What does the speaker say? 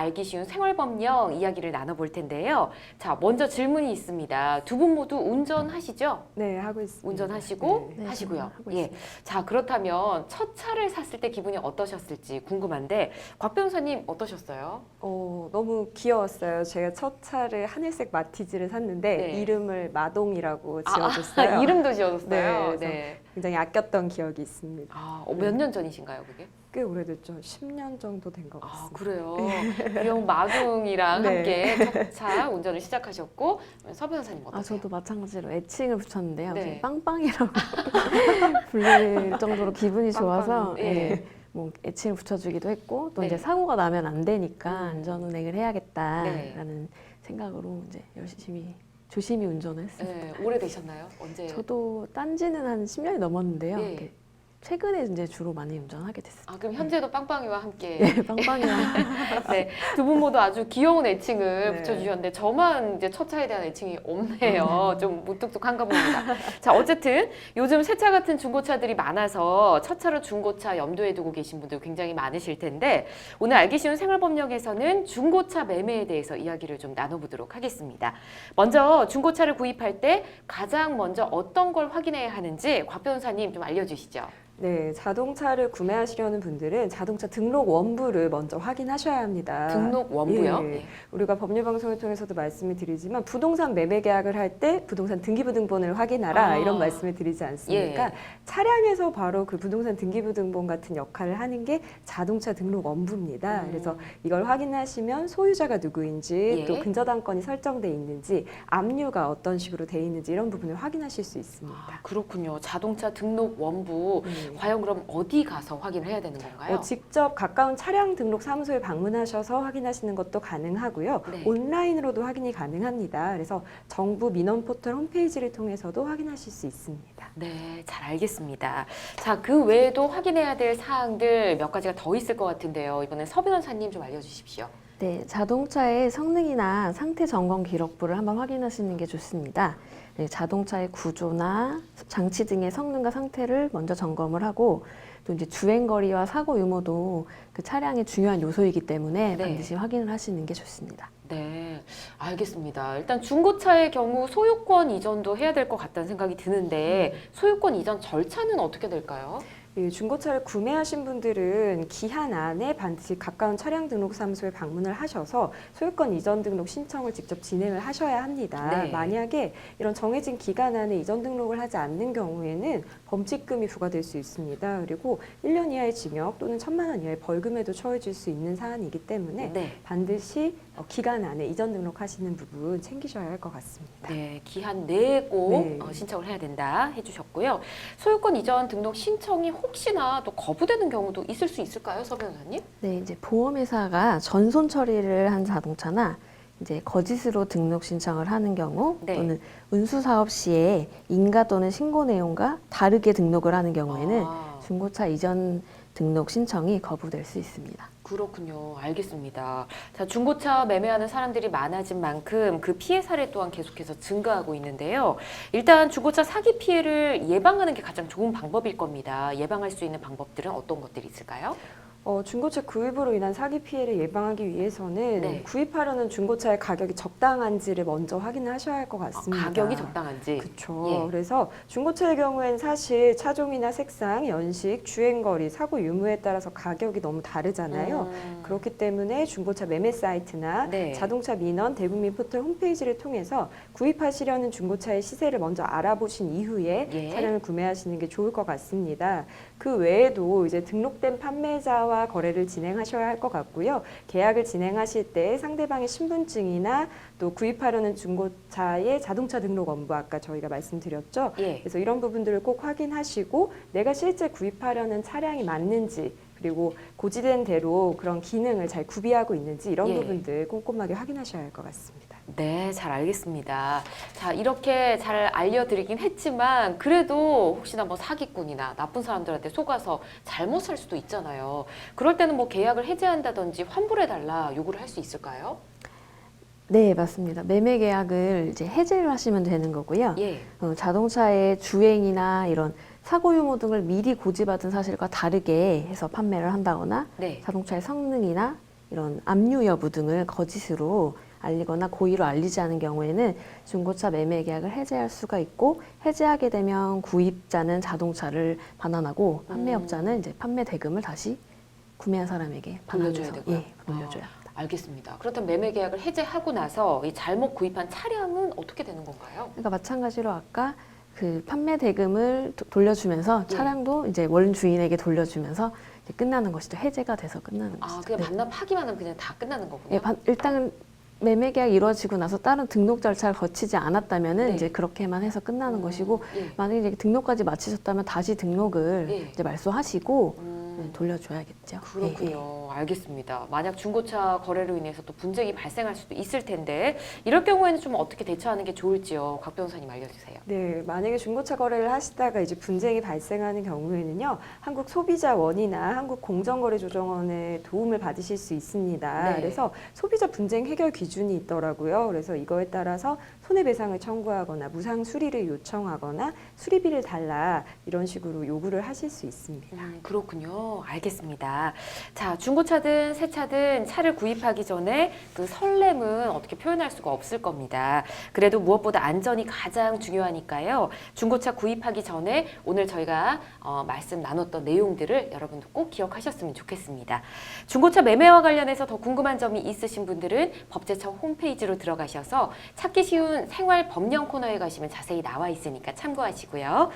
알기 쉬운 생활법령 이야기를 나눠볼 텐데요. 자, 먼저 질문이 있습니다. 두 분 모두 운전하시죠? 네, 하고 있습니다. 운전하시고 네. 하시고요. 하고 예. 있습니다. 자, 그렇다면 첫 차를 샀을 때 기분이 어떠셨을지 궁금한데 곽 변호사님 어떠셨어요? 너무 귀여웠어요. 제가 첫 차를 하늘색 마티즈를 샀는데 네. 이름을 마동이라고 지어줬어요. 이름도 지어줬어요. 네, 네. 굉장히 아꼈던 기억이 있습니다. 몇 년 전이신가요, 그게? 꽤 오래됐죠. 10년 정도 된 것 같습니다. 그래요. 귀여운 마둥이랑 네. 함께 첫 차 운전을 시작하셨고 서 변호사님 어떠세요? 저도 마찬가지로 애칭을 붙였는데요. 네. 빵빵이라고 불릴 정도로 기분이 좋아서 빵빵, 예. 뭐 애칭을 붙여주기도 했고 또 네. 이제 사고가 나면 안 되니까 안전운행을 해야겠다라는 네. 생각으로 이제 열심히 조심히 운전을 했습니다. 네, 오래되셨나요? 언제? 저도 딴지는 한 10년이 넘었는데요. 예. 이렇게 최근에 이제 주로 많이 운전하게 됐습니다. 그럼 현재도 빵빵이와 함께 네, 빵빵이랑 네, 두 분 모두 아주 귀여운 애칭을 네. 붙여주셨는데 저만 이제 첫 차에 대한 애칭이 없네요. 좀 무뚝뚝한가 봅니다. 자, 어쨌든 요즘 새 차 같은 중고차들이 많아서 첫 차로 중고차 염두에 두고 계신 분들 굉장히 많으실 텐데 오늘 알기 쉬운 생활법령에서는 중고차 매매에 대해서 이야기를 좀 나눠보도록 하겠습니다. 먼저 중고차를 구입할 때 가장 먼저 어떤 걸 확인해야 하는지 곽 변호사님 좀 알려주시죠. 네, 자동차를 구매하시려는 분들은 자동차 등록 원부를 먼저 확인하셔야 합니다. 등록 원부요? 예. 네. 우리가 법률 방송을 통해서도 말씀을 드리지만 부동산 매매 계약을 할 때 부동산 등기부등본을 확인하라 이런 말씀을 드리지 않습니까? 예. 차량에서 바로 그 부동산 등기부등본 같은 역할을 하는 게 자동차 등록 원부입니다. 그래서 이걸 확인하시면 소유자가 누구인지 예. 또 근저당권이 설정돼 있는지 압류가 어떤 식으로 돼 있는지 이런 부분을 확인하실 수 있습니다. 그렇군요. 자동차 등록 원부 과연 그럼 어디 가서 확인을 해야 되는 건가요? 직접 가까운 차량 등록 사무소에 방문하셔서 확인하시는 것도 가능하고요. 네. 온라인으로도 확인이 가능합니다. 그래서 정부 민원 포털 홈페이지를 통해서도 확인하실 수 있습니다. 네, 잘 알겠습니다. 자, 그 외에도 확인해야 될 사항들 몇 가지가 더 있을 것 같은데요. 이번엔 서 변호사님 좀 알려주십시오. 네, 자동차의 성능이나 상태 점검 기록부를 한번 확인하시는 게 좋습니다. 네, 자동차의 구조나 장치 등의 성능과 상태를 먼저 점검을 하고 또 이제 주행거리와 사고 유무도 그 차량의 중요한 요소이기 때문에 네. 반드시 확인을 하시는 게 좋습니다. 네, 알겠습니다. 일단 중고차의 경우 소유권 이전도 해야 될 것 같다는 생각이 드는데 소유권 이전 절차는 어떻게 될까요? 이 중고차를 구매하신 분들은 기한 안에 반드시 가까운 차량 등록 사무소에 방문을 하셔서 소유권 이전 등록 신청을 직접 진행을 하셔야 합니다. 네. 만약에 이런 정해진 기간 안에 이전 등록을 하지 않는 경우에는 범칙금이 부과될 수 있습니다. 그리고 1년 이하의 징역 또는 1,000만 원 이하의 벌금에도 처해질 수 있는 사안이기 때문에 네. 반드시 기간 안에 이전 등록하시는 부분 챙기셔야 할 것 같습니다. 네, 기한 내에 꼭 네. 신청을 해야 된다 해주셨고요. 소유권 이전 등록 신청이 혹시나 또 거부되는 경우도 있을 수 있을까요, 서 변호사님? 네, 이제 보험회사가 전손 처리를 한 자동차나 이제 거짓으로 등록 신청을 하는 경우 네. 또는 운수 사업 시에 인가 또는 신고 내용과 다르게 등록을 하는 경우에는 중고차 이전 등록 신청이 거부될 수 있습니다. 그렇군요. 알겠습니다. 자, 중고차 매매하는 사람들이 많아진 만큼 그 피해 사례 또한 계속해서 증가하고 있는데요. 일단 중고차 사기 피해를 예방하는 게 가장 좋은 방법일 겁니다. 예방할 수 있는 방법들은 어떤 것들이 있을까요? 중고차 구입으로 인한 사기 피해를 예방하기 위해서는 네. 구입하려는 중고차의 가격이 적당한지를 먼저 확인하셔야 할 것 같습니다. 가격이 적당한지. 그렇죠. 예. 그래서 중고차의 경우에는 사실 차종이나 색상, 연식, 주행거리, 사고 유무에 따라서 가격이 너무 다르잖아요. 그렇기 때문에 중고차 매매 사이트나 네. 자동차 민원 대국민 포털 홈페이지를 통해서 구입하시려는 중고차의 시세를 먼저 알아보신 이후에 예. 차량을 구매하시는 게 좋을 것 같습니다. 그 외에도 이제 등록된 판매자와 거래를 진행하셔야 할 것 같고요. 계약을 진행하실 때 상대방의 신분증이나 또 구입하려는 중고차의 자동차 등록 원부 아까 저희가 말씀드렸죠. 예. 그래서 이런 부분들을 꼭 확인하시고 내가 실제 구입하려는 차량이 맞는지 그리고 고지된 대로 그런 기능을 잘 구비하고 있는지 이런 예. 부분들 꼼꼼하게 확인하셔야 할 것 같습니다. 네, 잘 알겠습니다. 자, 이렇게 잘 알려드리긴 했지만 그래도 혹시나 뭐 사기꾼이나 나쁜 사람들한테 속아서 잘못 살 수도 있잖아요. 그럴 때는 뭐 계약을 해지한다든지 환불해달라 요구를 할 수 있을까요? 네, 맞습니다. 매매 계약을 이제 해지를 하시면 되는 거고요. 예. 자동차의 주행이나 이런 사고 유무 등을 미리 고지받은 사실과 다르게 해서 판매를 한다거나 네. 자동차의 성능이나 이런 압류 여부 등을 거짓으로 알리거나 고의로 알리지 않은 경우에는 중고차 매매 계약을 해지할 수가 있고, 해지하게 되면 구입자는 자동차를 반환하고 판매업자는 이제 판매 대금을 다시 구매한 사람에게 돌려줘야 반환해서 되고요. 돌려줘야 합니다. 알겠습니다. 그렇다면 매매 계약을 해제하고 나서 이 잘못 구입한 차량은 어떻게 되는 건가요? 그러니까 마찬가지로 아까 그 판매 대금을 돌려주면서 예. 차량도 이제 원 주인에게 돌려주면서 이제 끝나는 것이죠. 해제가 돼서 끝나는 아, 것이죠. 그냥 네. 반납하기만 하면 그냥 다 끝나는 거군요. 예, 일단 매매 계약이 이루어지고 나서 다른 등록 절차를 거치지 않았다면은 네. 이제 그렇게만 해서 끝나는 것이고, 예. 만약에 이제 등록까지 마치셨다면 다시 등록을 예. 이제 말소하시고 음. 네, 돌려줘야겠죠. 그렇군요. 알겠습니다. 만약 중고차 거래로 인해서 또 분쟁이 발생할 수도 있을 텐데 이럴 경우에는 좀 어떻게 대처하는 게 좋을지요. 곽 변호사님 알려주세요. 네, 만약에 중고차 거래를 하시다가 이제 분쟁이 발생하는 경우에는요, 한국소비자원이나 한국공정거래조정원의 도움을 받으실 수 있습니다. 네. 그래서 소비자 분쟁 해결 기준이 있더라고요. 그래서 이거에 따라서 손해배상을 청구하거나 무상 수리를 요청하거나 수리비를 달라 이런 식으로 요구를 하실 수 있습니다. 그렇군요. 알겠습니다. 자, 중고차든 새 차든 차를 구입하기 전에 그 설렘은 어떻게 표현할 수가 없을 겁니다. 그래도 무엇보다 안전이 가장 중요하니까요. 중고차 구입하기 전에 오늘 저희가 말씀 나눴던 내용들을 여러분도 꼭 기억하셨으면 좋겠습니다. 중고차 매매와 관련해서 더 궁금한 점이 있으신 분들은 법제처 홈페이지로 들어가셔서 찾기 쉬운 생활 법령 코너에 가시면 자세히 나와 있으니까 참고하시고요.